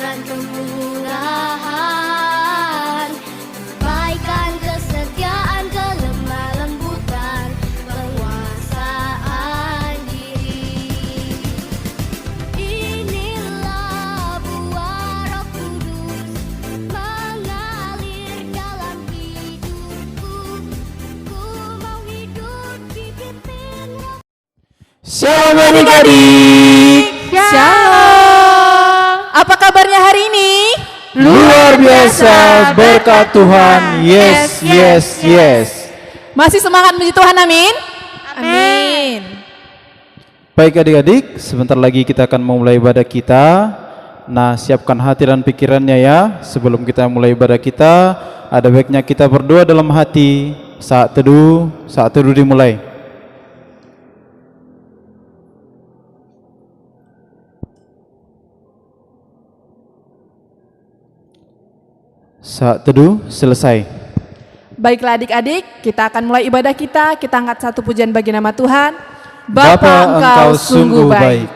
dan kemurahan, kebaikan, kesetiaan, kelemah lembutan, penguasaan diri. Inilah buah Roh Kudus mengalir dalam hidupku. Ku mau hidup dipimpin Roh. Shalom adik-adik. Shalom. Apa kabarnya hari ini? Luar biasa berkat Tuhan. Yes, yes, yes. Masih semangat puji Tuhan, amin? Amin. Baik adik-adik, sebentar lagi kita akan memulai ibadah kita. Nah, siapkan hati dan pikirannya ya. Sebelum kita mulai ibadah kita, ada baiknya kita berdoa dalam hati. Saat teduh dimulai. Saat teduh selesai. Baiklah adik-adik, kita akan mulai ibadah kita. Kita angkat satu pujian bagi nama Tuhan. Bapa, Engkau sungguh baik.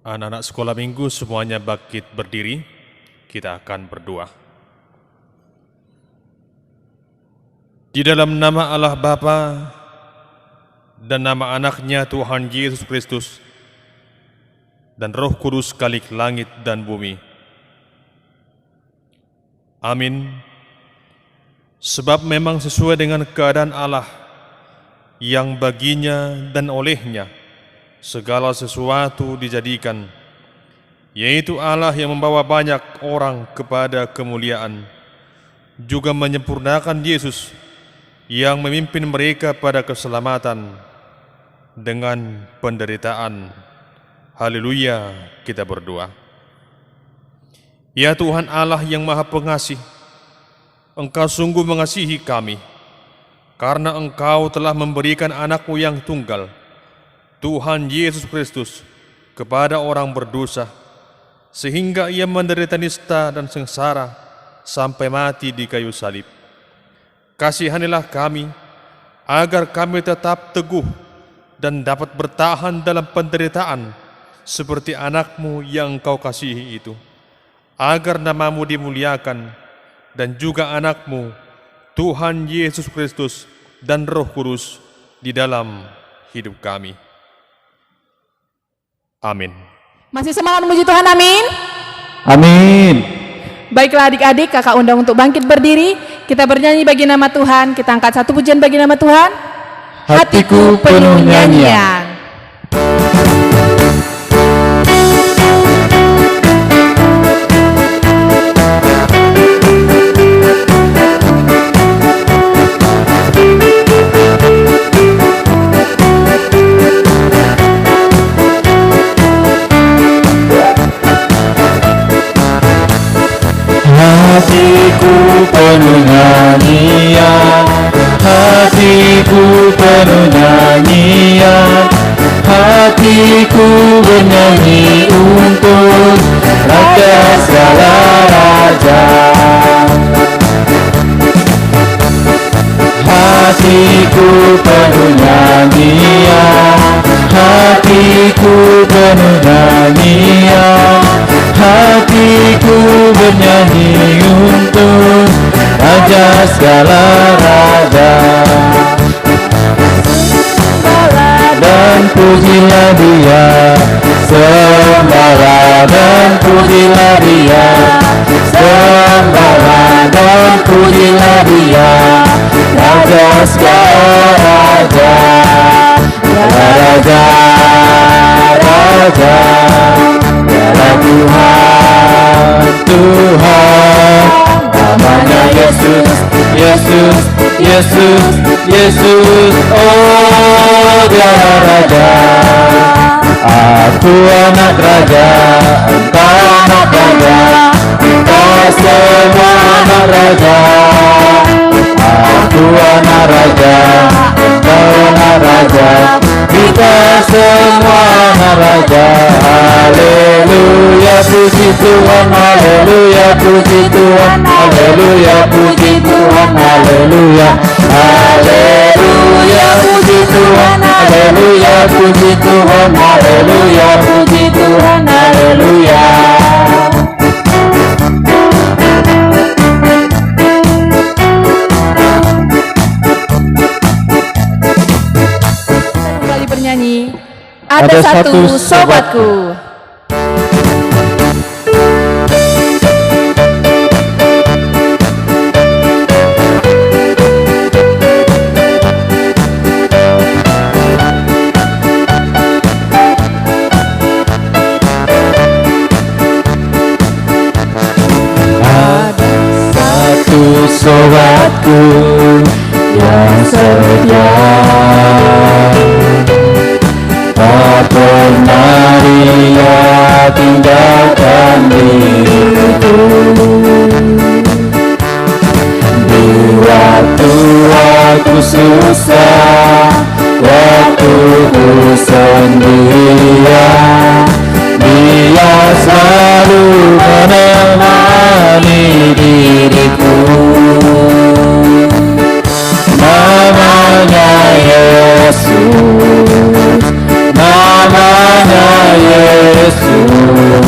Anak-anak sekolah minggu semuanya bangkit berdiri, kita akan berdoa. Di dalam nama Allah Bapa dan nama anaknya Tuhan Yesus Kristus dan Roh Kudus Khalik langit dan bumi. Amin. Sebab memang sesuai dengan keadaan Allah yang baginya dan olehnya segala sesuatu dijadikan, yaitu Allah yang membawa banyak orang kepada kemuliaan, juga menyempurnakan Yesus yang memimpin mereka pada keselamatan dengan penderitaan. Haleluya, kita berdoa. Ya Tuhan Allah yang Maha Pengasih, Engkau sungguh mengasihi kami, karena Engkau telah memberikan anak-Mu yang tunggal, Tuhan Yesus Kristus, kepada orang berdosa, sehingga Ia menderita nista dan sengsara sampai mati di kayu salib. Kasihanilah kami, agar kami tetap teguh dan dapat bertahan dalam penderitaan, seperti anak-Mu yang Engkau kasihi itu, agar nama-Mu dimuliakan, dan juga anak-Mu, Tuhan Yesus Kristus dan Roh Kudus, di dalam hidup kami. Amin. Masih semangat memuji Tuhan, amin? Amin. Baiklah adik-adik, kakak undang untuk bangkit berdiri. Kita bernyanyi bagi nama Tuhan. Kita angkat satu pujian bagi nama Tuhan. Hatiku penuh nyanyian. Hatiku penuh nyanyian, hatiku penuh nyanyian, hatiku bernyanyi untuk Raja segala raja. Hatiku penuh nyanyian, hatiku penuh nyanyian, hatiku bernyanyi untuk Raja segala raja. Dan pujilah Dia, sembahlah dan pujilah Dia, sembahlah dan pujilah Dia, Raja segala raja, raja, raja, raja Tuhan, Tuhan, namanya Yesus, Yesus, Yesus, Yesus, oh Dia Raja. Aku anak raja, engkau anak raja, kita semua anak raja. Aku anak raja, engkau anak raja, kita semua anak raja. Haleluya, puji Tuhan, haleluya, puji Tuhan, haleluya, puji Tuhan, haleluya, haleluya, puji Tuhan, haleluya, puji Tuhan, haleluya, puji Tuhan, haleluya. Kembali bernyanyi. Ada satu sobatku. Sobatku yang setia, tak pernah Dia tinggalkan diriku. Di waktu aku susah, waktu ku sendirian, Dia selalu menemani diriku. Namanya Yesus, namanya Yesus,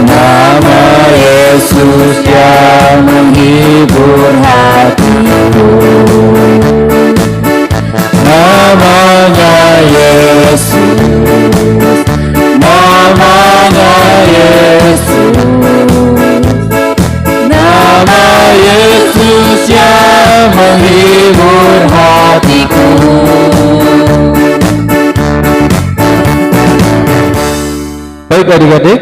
nama Yesus yang menghibur hatiku. Namanya Yesus, namanya Yesus, nama Yesus yang menghibur hatiku. Baik adik-adik,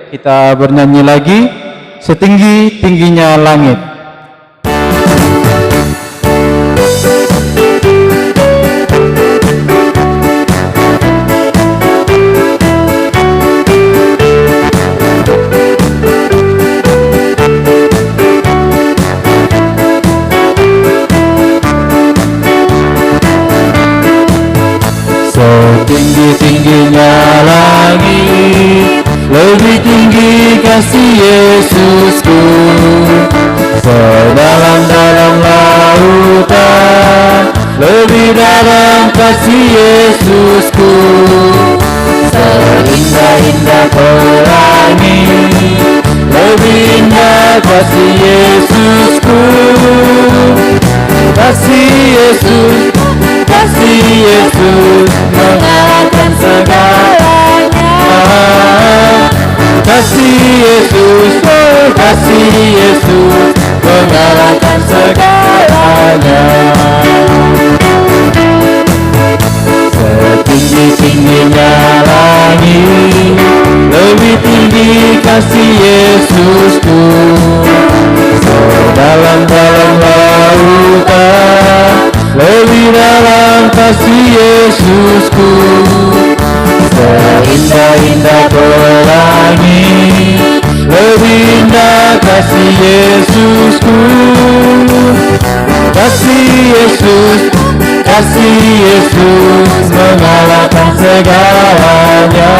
kita bernyanyi lagi setinggi-tingginya langit. Setinggi-tingginya langit, lebih tinggi kasih Yesusku. Sedalam-dalam lautan, lebih dalam kasih Yesusku. Seindah-indah pelangi, lebih indah kasih Yesusku. Kasih Yesus, kasih Yesus mengalahkan segalanya. Kasih Yesus, oh Yesus mengalahkan segalanya. Setinggi-tingginya langit, lebih tinggi kasih Yesusku. Sedalam-dalam lautan, lebih dalam kasih Yesusku. Seindah-indah pelangi, lebih indah kasih Yesusku. Kasih Yesus, kasih Yesus mengalahkan segalanya.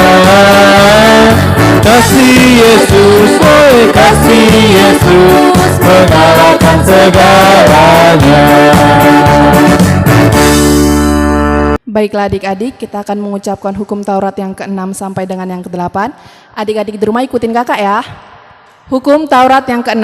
Kasih Yesus, oh kasih Yesus mengalahkan segalanya. Baiklah adik-adik, kita akan mengucapkan hukum Taurat yang ke-6 sampai dengan yang ke-8. Adik-adik di rumah ikutin kakak ya. Hukum Taurat yang ke-6.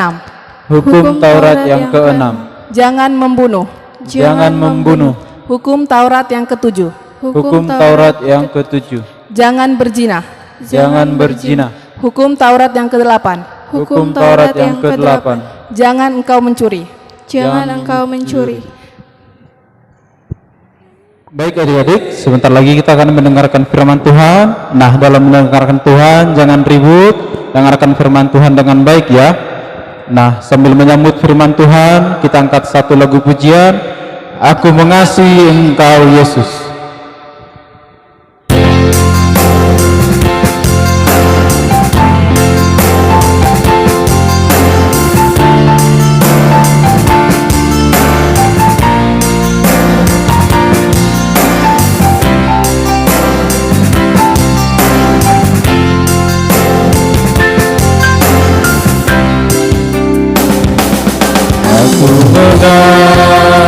Hukum Taurat yang ke-6. Jangan membunuh. Jangan membunuh. Hukum Taurat yang ke-7. Hukum Taurat yang ke-7. Jangan berzina. Jangan berzina. Hukum Taurat yang ke-8. Hukum Taurat yang ke-8. Jangan engkau mencuri. Jangan engkau mencuri. Baik adik-adik, sebentar lagi kita akan mendengarkan firman Tuhan. Nah, dalam mendengarkan Tuhan, jangan ribut, dengarkan firman Tuhan dengan baik ya. Nah, sambil menyambut firman Tuhan, kita angkat satu lagu pujian, Aku Mengasihi Engkau Yesus.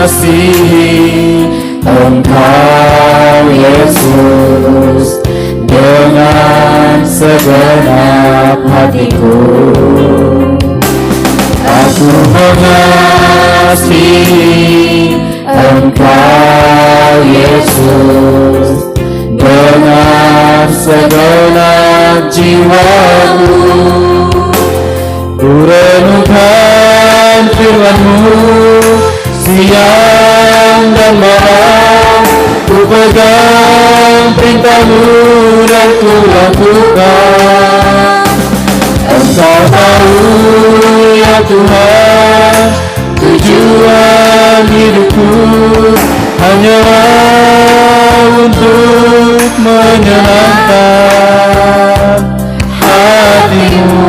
Mengasihi Engkau Yesus dengan segenap hatiku. Aku mengasihi Engkau Yesus dengan segenap jiwaku. Ku renungkan firman-Mu siang dan malam, ku pegang perintah-Mu dan ku lakukan. Engkau tahu ya Tuhan, tujuan hidupku hanyalah untuk menyenangkan hati-Mu.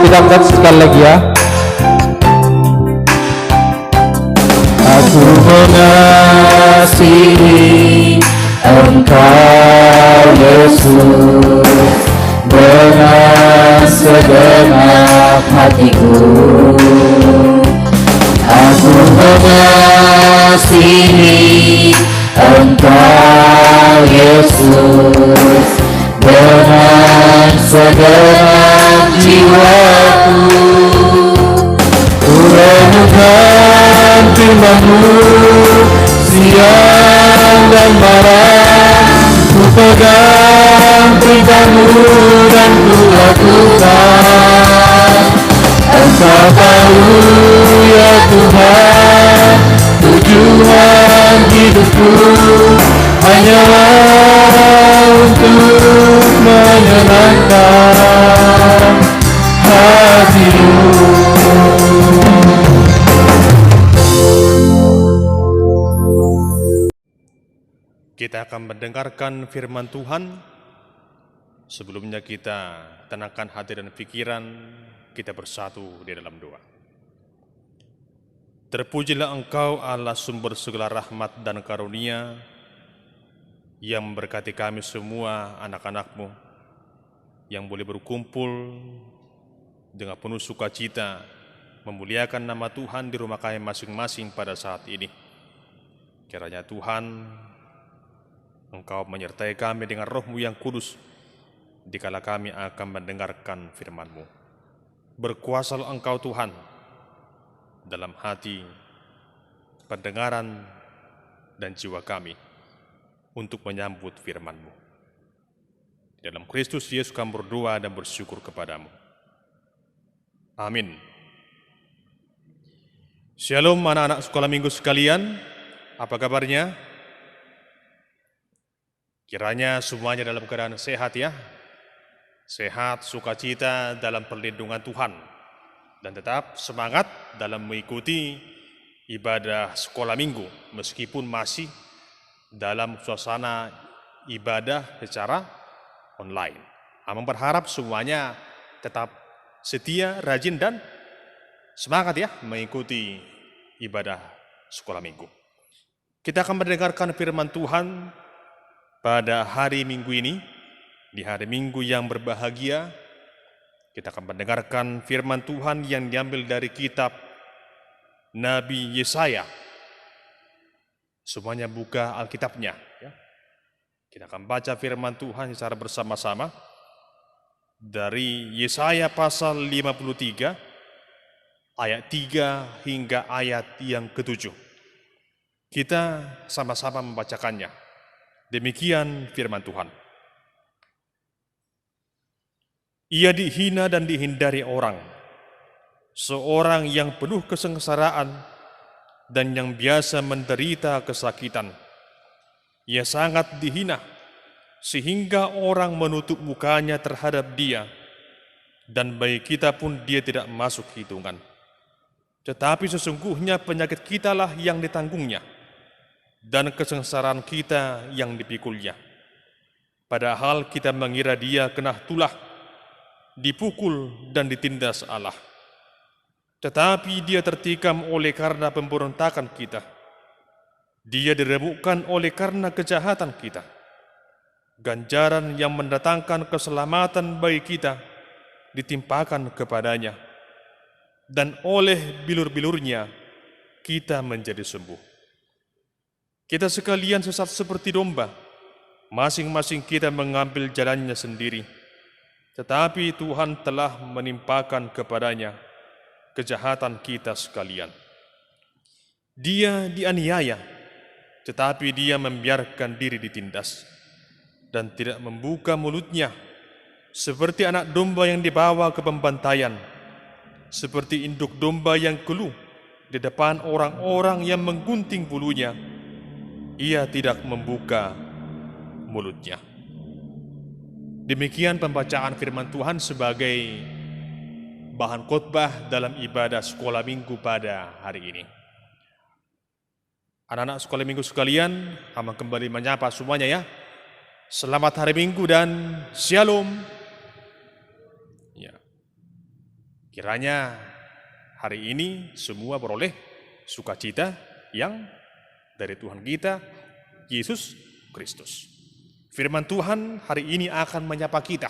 Kita angkat sekali lagi ya. Aku mengasihi Engkau Yesus dengan segenap hatiku. Aku mengasihi Engkau Yesus dengan segenap jiwaku. Ku renungkan firman-Mu siang dan malam, ku pegang perintah-Mu dan ku lakukan. Engkau tahu ya Tuhan, tujuan hidupku hanyalah untuk menyenangkan hati-Mu. Kita akan mendengarkan firman Tuhan. Sebelumnya kita tenangkan hati dan pikiran, kita bersatu di dalam doa. Terpujilah Engkau Allah sumber segala rahmat dan karunia, yang memberkati kami semua anak-anak-Mu, yang boleh berkumpul dengan penuh sukacita, memuliakan nama Tuhan di rumah kami masing-masing pada saat ini. Kiranya Tuhan, Engkau menyertai kami dengan Roh-Mu yang kudus, dikala kami akan mendengarkan firman-Mu. Berkuasalah Engkau Tuhan, dalam hati, pendengaran, dan jiwa kami, untuk menyambut firman-Mu. Dalam Kristus Yesus kami berdoa dan bersyukur kepadamu. Amin. Shalom anak-anak sekolah minggu sekalian, apa kabarnya? Kiranya semuanya dalam keadaan sehat ya. Sehat, sukacita dalam perlindungan Tuhan. Dan tetap semangat dalam mengikuti ibadah sekolah minggu. Meskipun masih dalam suasana ibadah secara online. Amang berharap semuanya tetap setia, rajin dan semangat ya mengikuti ibadah sekolah minggu. Kita akan mendengarkan firman Tuhan pada hari Minggu ini. Di hari Minggu yang berbahagia, kita akan mendengarkan firman Tuhan yang diambil dari kitab Nabi Yesaya. Semuanya buka Alkitabnya. Ya. Kita akan baca firman Tuhan secara bersama-sama dari Yesaya pasal 53, ayat 3 hingga ayat yang ke-7. Kita sama-sama membacakannya. Demikian firman Tuhan. Ia dihina dan dihindari orang, seorang yang penuh kesengsaraan dan yang biasa menderita kesakitan. Ia sangat dihina, sehingga orang menutup mukanya terhadap dia, dan bagi kita pun dia tidak masuk hitungan. Tetapi sesungguhnya penyakit kitalah yang ditanggungnya, dan kesengsaraan kita yang dipikulnya. Padahal kita mengira dia kena tulah, dipukul dan ditindas Allah. Tetapi dia tertikam oleh karena pemberontakan kita. Dia diremukkan oleh karena kejahatan kita. Ganjaran yang mendatangkan keselamatan bagi kita ditimpakan kepadanya. Dan oleh bilur-bilurnya kita menjadi sembuh. Kita sekalian sesat seperti domba. Masing-masing kita mengambil jalannya sendiri. Tetapi Tuhan telah menimpakan kepadanya kejahatan kita sekalian. Dia dianiaya, tetapi dia membiarkan diri ditindas dan tidak membuka mulutnya, seperti anak domba yang dibawa ke pembantaian, seperti induk domba yang keluh di depan orang-orang yang menggunting bulunya. Ia tidak membuka mulutnya. Demikian pembacaan firman Tuhan sebagai bahan khotbah dalam ibadah sekolah minggu pada hari ini. Anak-anak sekolah minggu sekalian, Amang kembali menyapa semuanya ya. Selamat hari Minggu dan Shalom. Ya. Kiranya hari ini semua beroleh sukacita yang dari Tuhan kita, Yesus Kristus. Firman Tuhan hari ini akan menyapa kita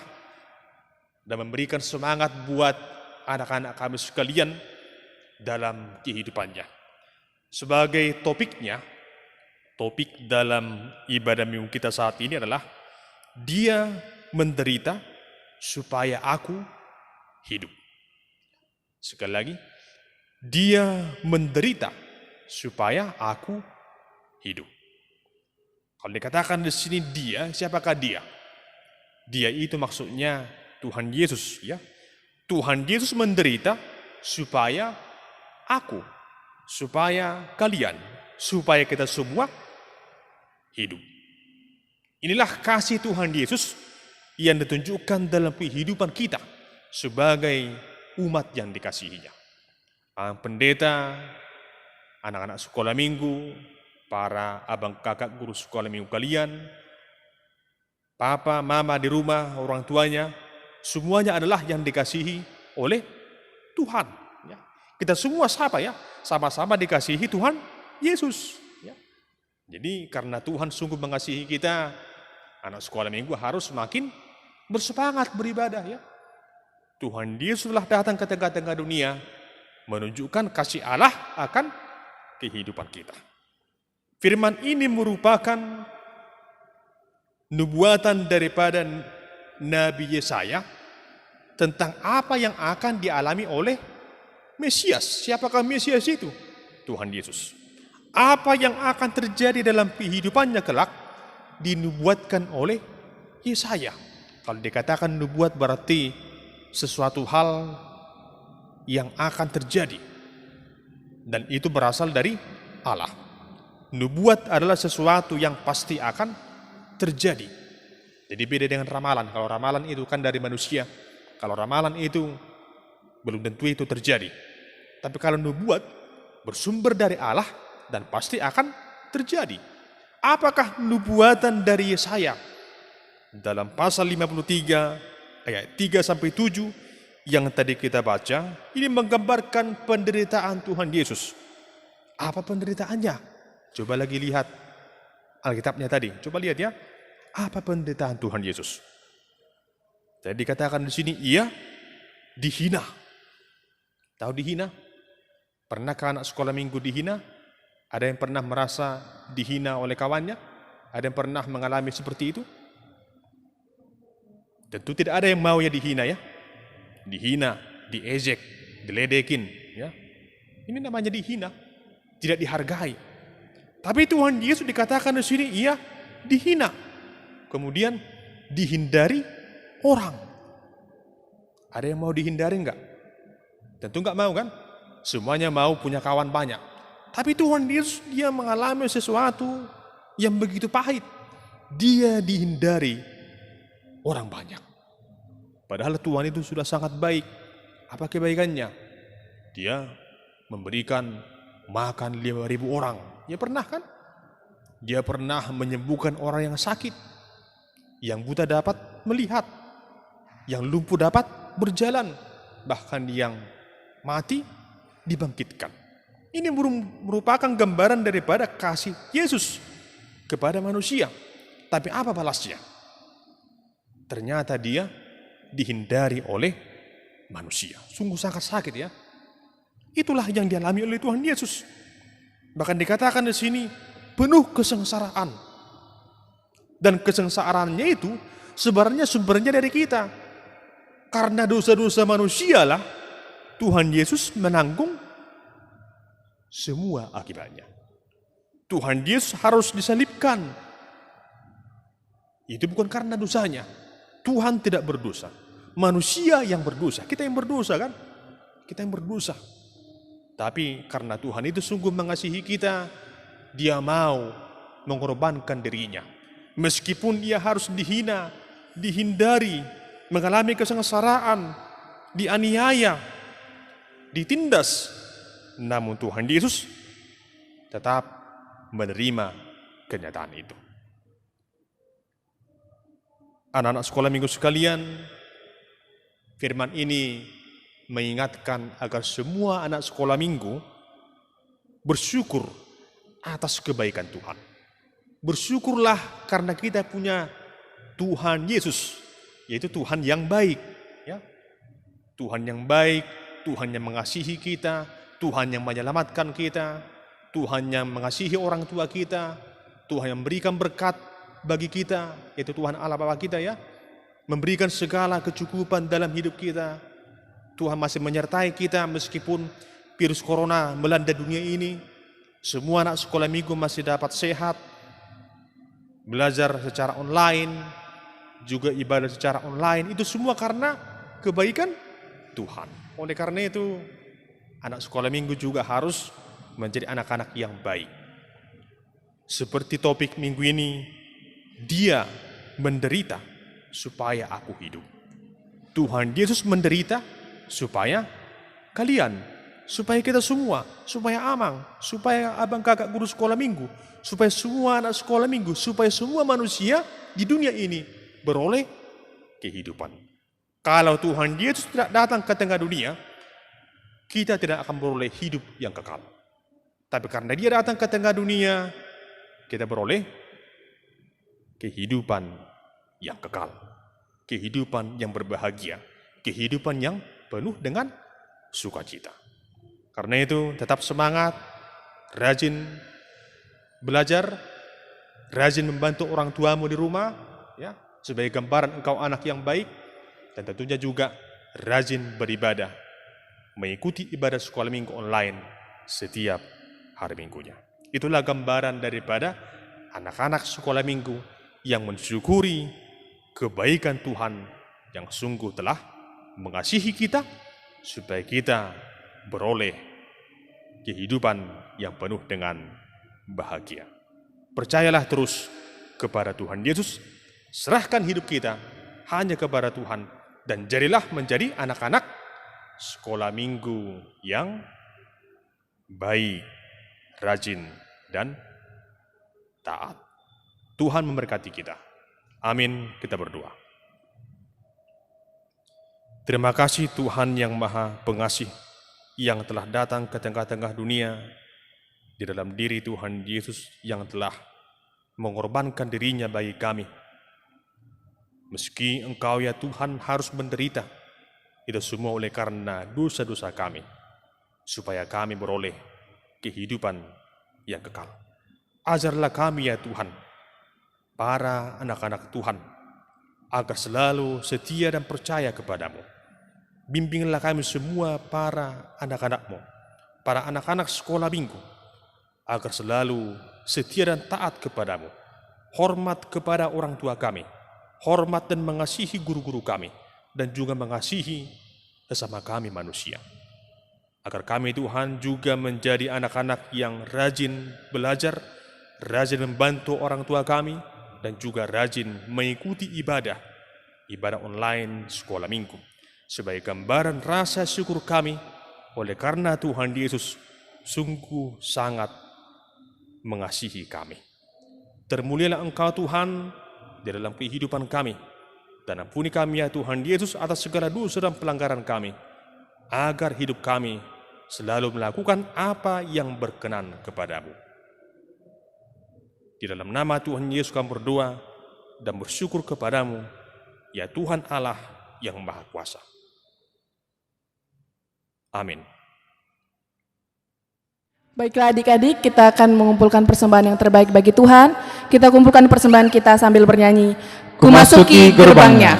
dan memberikan semangat buat anak-anak kami sekalian dalam kehidupannya. Sebagai topiknya, topik dalam ibadah minggu kita saat ini adalah dia menderita supaya aku hidup. Sekali lagi, dia menderita supaya aku hidup. Kalau dikatakan di sini dia, siapakah dia? Dia itu maksudnya Tuhan Yesus, ya. Tuhan Yesus menderita supaya aku, supaya kalian, supaya kita semua hidup. Inilah kasih Tuhan Yesus yang ditunjukkan dalam kehidupan kita sebagai umat yang dikasihinya. Pendeta, anak-anak sekolah minggu, para abang kakak guru sekolah minggu kalian, papa, mama di rumah, orang tuanya, semuanya adalah yang dikasihi oleh Tuhan. Ya. Kita semua sama-sama dikasihi Tuhan Yesus. Ya. Jadi karena Tuhan sungguh mengasihi kita, anak sekolah minggu harus semakin bersemangat beribadah. Ya. Tuhan Yesus telah datang ke tengah-tengah dunia, menunjukkan kasih Allah akan kehidupan kita. Firman ini merupakan nubuatan daripada Nabi Yesaya tentang apa yang akan dialami oleh Mesias. Siapakah Mesias itu? Tuhan Yesus. Apa yang akan terjadi dalam kehidupannya kelak dinubuatkan oleh Yesaya. Kalau dikatakan nubuat berarti sesuatu hal yang akan terjadi. Dan itu berasal dari Allah. Nubuat adalah sesuatu yang pasti akan terjadi. Jadi beda dengan ramalan. Kalau ramalan itu kan dari manusia. Kalau ramalan itu belum tentu itu terjadi. Tapi kalau nubuat bersumber dari Allah dan pasti akan terjadi. Apakah nubuatan dari Yesaya? Dalam pasal 53 ayat 3-7 yang tadi kita baca, ini menggambarkan penderitaan Tuhan Yesus. Apa penderitaannya? Coba lagi lihat Alkitabnya tadi. Coba lihat ya. Apa penderitaan Tuhan Yesus? Tadi dikatakan di sini ia dihina. Tahu dihina? Pernahkah anak sekolah minggu dihina? Ada yang pernah merasa dihina oleh kawannya? Ada yang pernah mengalami seperti itu? Tentu tidak ada yang mau ya dihina ya. Dihina, diejek, diledekin ya. Ini namanya dihina, tidak dihargai. Tapi Tuhan Yesus dikatakan di sini ia dihina. Kemudian dihindari orang. Ada yang mau dihindari enggak? Tentu enggak mau kan? Semuanya mau punya kawan banyak. Tapi Tuhan Yesus dia mengalami sesuatu yang begitu pahit. Dia dihindari orang banyak. Padahal Tuhan itu sudah sangat baik. Apa kebaikannya? Dia memberikan makan 5.000 orang. Ya pernah kan? Dia pernah menyembuhkan orang yang sakit. Yang buta dapat melihat. Yang lumpuh dapat berjalan. Bahkan yang mati dibangkitkan. Ini merupakan gambaran daripada kasih Yesus kepada manusia. Tapi apa balasnya? Ternyata dia dihindari oleh manusia. Sungguh sangat sakit ya. Itulah yang dialami oleh Tuhan Yesus. Bahkan dikatakan di sini penuh kesengsaraan. Dan kesengsaraannya itu sebenarnya sumbernya dari kita. Karena dosa-dosa manusialah Tuhan Yesus menanggung semua akibatnya. Tuhan Yesus harus disalibkan. Itu bukan karena dosanya. Tuhan tidak berdosa. Manusia yang berdosa. Kita yang berdosa kan? Kita yang berdosa. Tapi karena Tuhan itu sungguh mengasihi kita, dia mau mengorbankan dirinya. Meskipun dia harus dihina, dihindari, mengalami kesengsaraan, dianiaya, ditindas. Namun Tuhan Yesus tetap menerima kenyataan itu. Anak-anak sekolah minggu sekalian, firman ini mengingatkan agar semua anak sekolah minggu bersyukur atas kebaikan Tuhan. Bersyukurlah karena kita punya Tuhan Yesus, yaitu Tuhan yang baik. Ya. Tuhan yang baik, Tuhan yang mengasihi kita, Tuhan yang menyelamatkan kita, Tuhan yang mengasihi orang tua kita, Tuhan yang memberikan berkat bagi kita, yaitu Tuhan Allah Bapa kita ya, memberikan segala kecukupan dalam hidup kita. Tuhan masih menyertai kita meskipun virus corona melanda dunia ini. Semua anak sekolah minggu masih dapat sehat, belajar secara online, juga ibadah secara online. Itu semua karena kebaikan Tuhan. Oleh karena itu, anak sekolah minggu juga harus menjadi anak-anak yang baik. Seperti topik minggu ini, dia menderita supaya aku hidup. Tuhan Yesus menderita supaya kalian, supaya kita semua, supaya Amang, supaya abang kakak guru sekolah minggu, supaya semua anak sekolah minggu, supaya semua manusia di dunia ini beroleh kehidupan. Kalau Tuhan Yesus tidak datang ke tengah dunia, kita tidak akan beroleh hidup yang kekal. Tapi karena dia datang ke tengah dunia, kita beroleh kehidupan yang kekal, kehidupan yang berbahagia, kehidupan yang penuh dengan sukacita. Karena itu tetap semangat, rajin belajar, rajin membantu orang tuamu di rumah, ya, sebagai gambaran engkau anak yang baik, dan tentunya juga rajin beribadah, mengikuti ibadah sekolah minggu online setiap hari minggunya. Itulah gambaran daripada anak-anak sekolah minggu yang mensyukuri kebaikan Tuhan yang sungguh telah mengasihi kita supaya kita beroleh kehidupan yang penuh dengan bahagia. Percayalah terus kepada Tuhan Yesus, serahkan hidup kita hanya kepada Tuhan, dan jadilah menjadi anak-anak sekolah minggu yang baik, rajin, dan taat. Tuhan memberkati kita. Amin. Kita berdoa. Terima kasih Tuhan yang Maha Pengasih, yang telah datang ke tengah-tengah dunia di dalam diri Tuhan Yesus yang telah mengorbankan dirinya bagi kami. Meski Engkau ya Tuhan harus menderita, itu semua oleh karena dosa-dosa kami, supaya kami beroleh kehidupan yang kekal. Ajarlah kami ya Tuhan, para anak-anak Tuhan, agar selalu setia dan percaya kepadamu. Bimbinglah kami semua para anak-anak-Mu, para anak-anak sekolah minggu, agar selalu setia dan taat kepadamu, hormat kepada orang tua kami, hormat dan mengasihi guru-guru kami, dan juga mengasihi sesama kami manusia. Agar kami Tuhan juga menjadi anak-anak yang rajin belajar, rajin membantu orang tua kami, dan juga rajin mengikuti ibadah online sekolah minggu, sebagai gambaran rasa syukur kami oleh karena Tuhan Yesus sungguh sangat mengasihi kami. Termulialah Engkau Tuhan di dalam kehidupan kami, dan ampuni kami ya Tuhan Yesus atas segala dosa dan pelanggaran kami, agar hidup kami selalu melakukan apa yang berkenan kepadamu. Di dalam nama Tuhan Yesus kami berdoa dan bersyukur kepadamu, ya Tuhan Allah yang Maha Kuasa. Amin. Baiklah adik-adik, kita akan mengumpulkan persembahan yang terbaik bagi Tuhan. Kita kumpulkan persembahan kita sambil bernyanyi, "Kumasuki gerbangnya".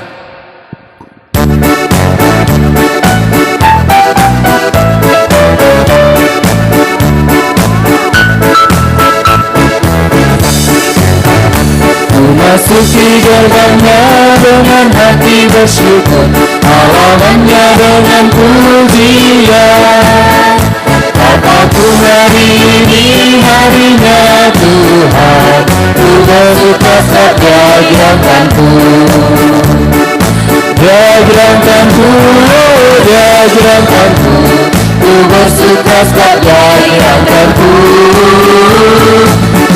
Memasuki gerbangnya dengan hati bersyukur, halamannya dengan pujian. Kataku hari ini harinya Tuhan, ku bersuka saja gerakanku. Dia gerakanku, dia gerakanku, ku bersuka saja gerakanku.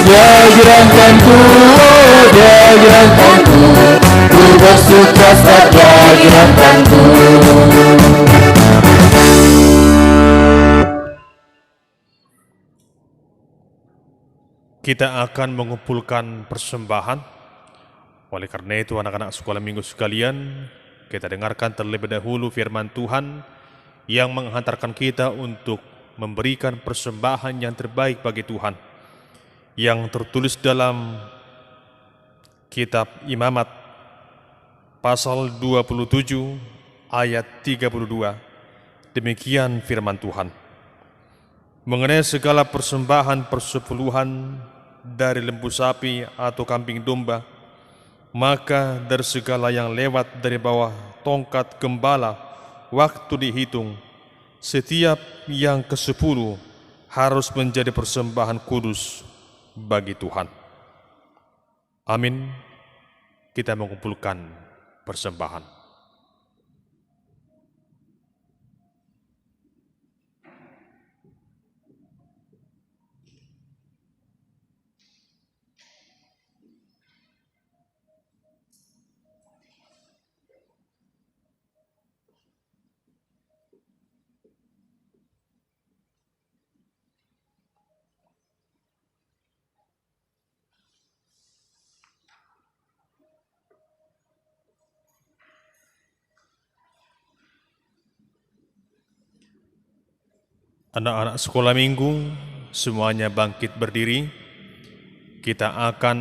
Dia gerakanku, dia gerakanku, ku bersuka saja gerakanku. Kita akan mengumpulkan persembahan. Oleh karena itu anak-anak sekolah minggu sekalian, kita dengarkan terlebih dahulu firman Tuhan yang menghantarkan kita untuk memberikan persembahan yang terbaik bagi Tuhan, yang tertulis dalam kitab Imamat pasal 27 ayat 32. Demikian firman Tuhan. Mengenai segala persembahan persepuluhan dari lembu sapi atau kambing domba, maka dari segala yang lewat dari bawah tongkat gembala waktu dihitung, setiap yang ke-10 harus menjadi persembahan kudus bagi Tuhan. Amin. Kita mengumpulkan persembahan. Anak-anak sekolah minggu, semuanya bangkit berdiri. Kita akan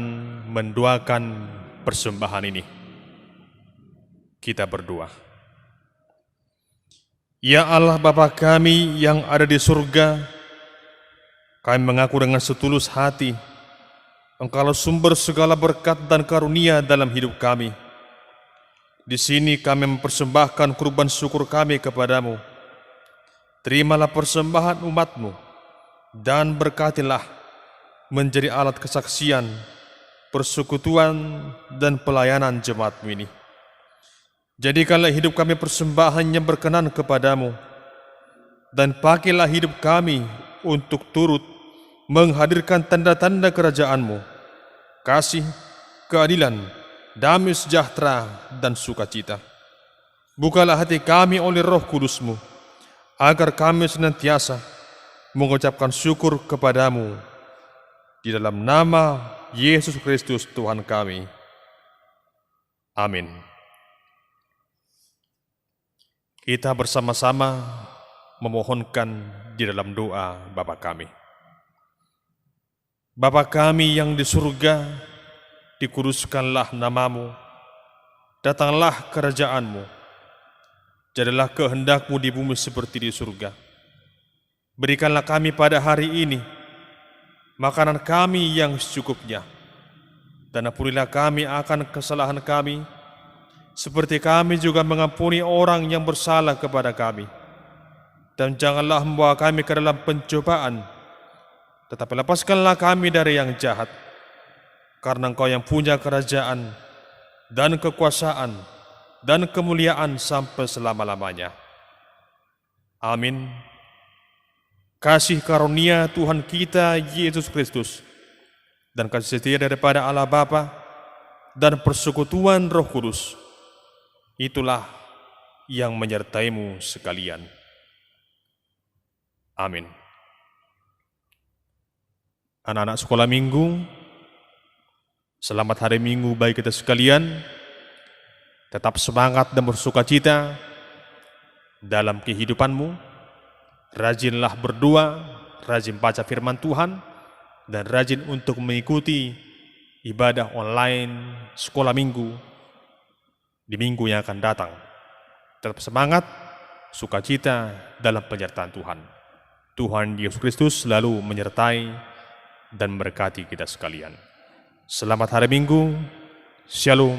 mendoakan persembahan ini. Kita berdoa. Ya Allah Bapa kami yang ada di surga, kami mengaku dengan setulus hati, Engkaulah sumber segala berkat dan karunia dalam hidup kami. Di sini kami mempersembahkan kurban syukur kami kepadamu. Terimalah persembahan umat-Mu dan berkatilah menjadi alat kesaksian, persekutuan, dan pelayanan jemaat-Mu ini. Jadikanlah hidup kami persembahan yang berkenan kepadamu, dan pakailah hidup kami untuk turut menghadirkan tanda-tanda kerajaan-Mu, kasih, keadilan, damai sejahtera, dan sukacita. Bukalah hati kami oleh Roh Kudus-Mu, agar kami senantiasa mengucapkan syukur kepadamu di dalam nama Yesus Kristus Tuhan kami. Amin. Kita bersama-sama memohonkan di dalam doa Bapa kami. Bapa kami yang di surga, dikuduskanlah namamu, datanglah kerajaan-Mu. Jadilah kehendak-Mu di bumi seperti di surga. Berikanlah kami pada hari ini makanan kami yang secukupnya, dan ampunilah kami akan kesalahan kami, seperti kami juga mengampuni orang yang bersalah kepada kami. Dan janganlah membawa kami ke dalam pencobaan, tetapi lepaskanlah kami dari yang jahat, karena Engkau yang punya kerajaan dan kekuasaan dan kemuliaan sampai selama-lamanya. Amin. Kasih karunia Tuhan kita Yesus Kristus dan kasih setia daripada Allah Bapa dan persekutuan Roh Kudus, itulah yang menyertaimu sekalian. Amin. Anak-anak sekolah minggu, selamat hari Minggu bagi kita sekalian. Tetap semangat dan bersukacita dalam kehidupanmu. Rajinlah berdoa, rajin baca firman Tuhan, dan rajin untuk mengikuti ibadah online sekolah minggu di minggu yang akan datang. Tetap semangat, sukacita dalam penyertaan Tuhan. Tuhan Yesus Kristus selalu menyertai dan memberkati kita sekalian. Selamat hari Minggu. Shalom.